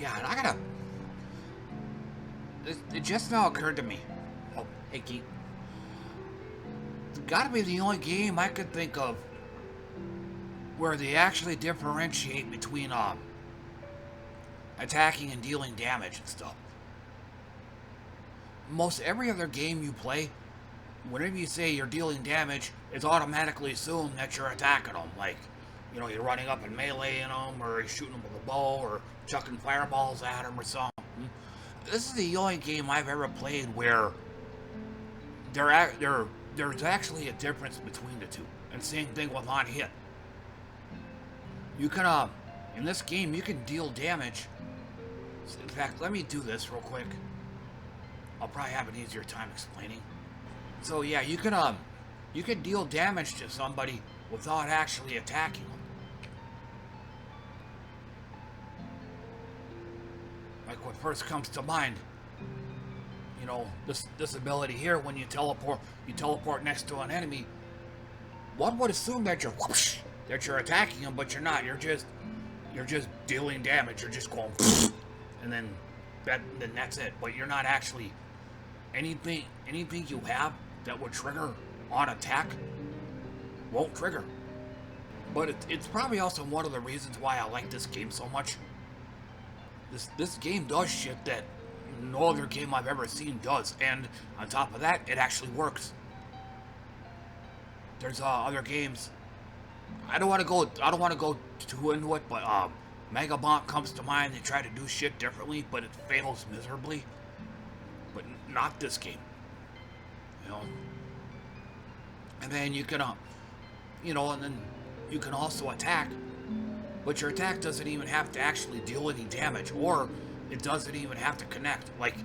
Yeah, and I gotta. It just now occurred to me. Oh, hey, Keith. It's gotta be the only game I could think of where they actually differentiate between attacking and dealing damage and stuff. Most every other game you play, whenever you say you're dealing damage, it's automatically assumed that you're attacking them. Like, you're running up and meleeing them, or you're shooting them with a bow, or chucking fireballs at them, or something. This is the only game I've ever played where there's actually a difference between the two. And same thing with on hit. You can in this game you can deal damage. In fact, let me do this real quick. I'll probably have an easier time explaining. So yeah, you can deal damage to somebody without actually attacking them. Like what first comes to mind, this ability here, when you teleport next to an enemy, one would assume that you're attacking them, but you're not. You're just dealing damage. You're just going and then that's it. But you're not actually anything you have that would trigger on attack won't trigger. But it's probably also one of the reasons why I like this game so much. This game does shit that no other game I've ever seen does, and on top of that, it actually works. There's other games. I don't want to go too into it, but Megabomb comes to mind. They try to do shit differently, but it fails miserably. But not this game. And then you can, and then you can also attack, but your attack doesn't even have to actually deal any damage, or it doesn't even have to connect. Like,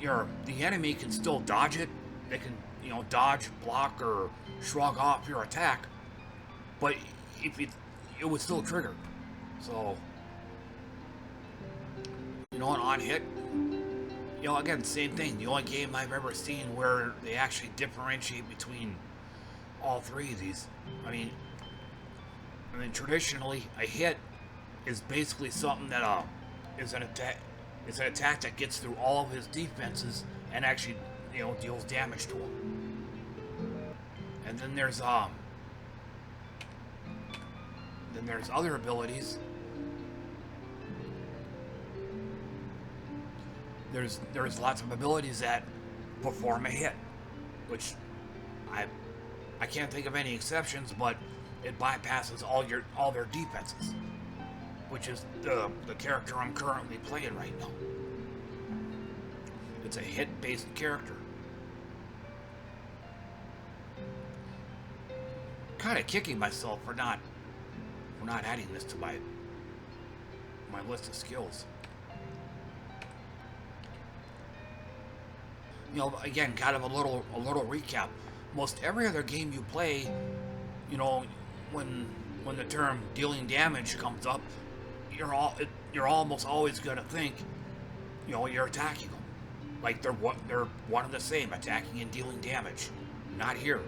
the enemy can still dodge it. They can, dodge, block, or shrug off your attack, but if it would still trigger. So, on hit, again, same thing. The only game I've ever seen where they actually differentiate between all three of these. I mean, traditionally, a hit is basically something that is an attack. It's an attack that gets through all of his defenses and actually, deals damage to him. And then there's other abilities. There's lots of abilities that perform a hit, which I can't think of any exceptions, but it bypasses all their defenses, which is the character I'm currently playing right now. It's a hit-based character. Kind of kicking myself for not adding this to my list of skills. Again, kind of a little recap. Most every other game you play, when the term dealing damage comes up, you're almost always gonna think, you're attacking them. Like they're one and the same, attacking and dealing damage. Not here.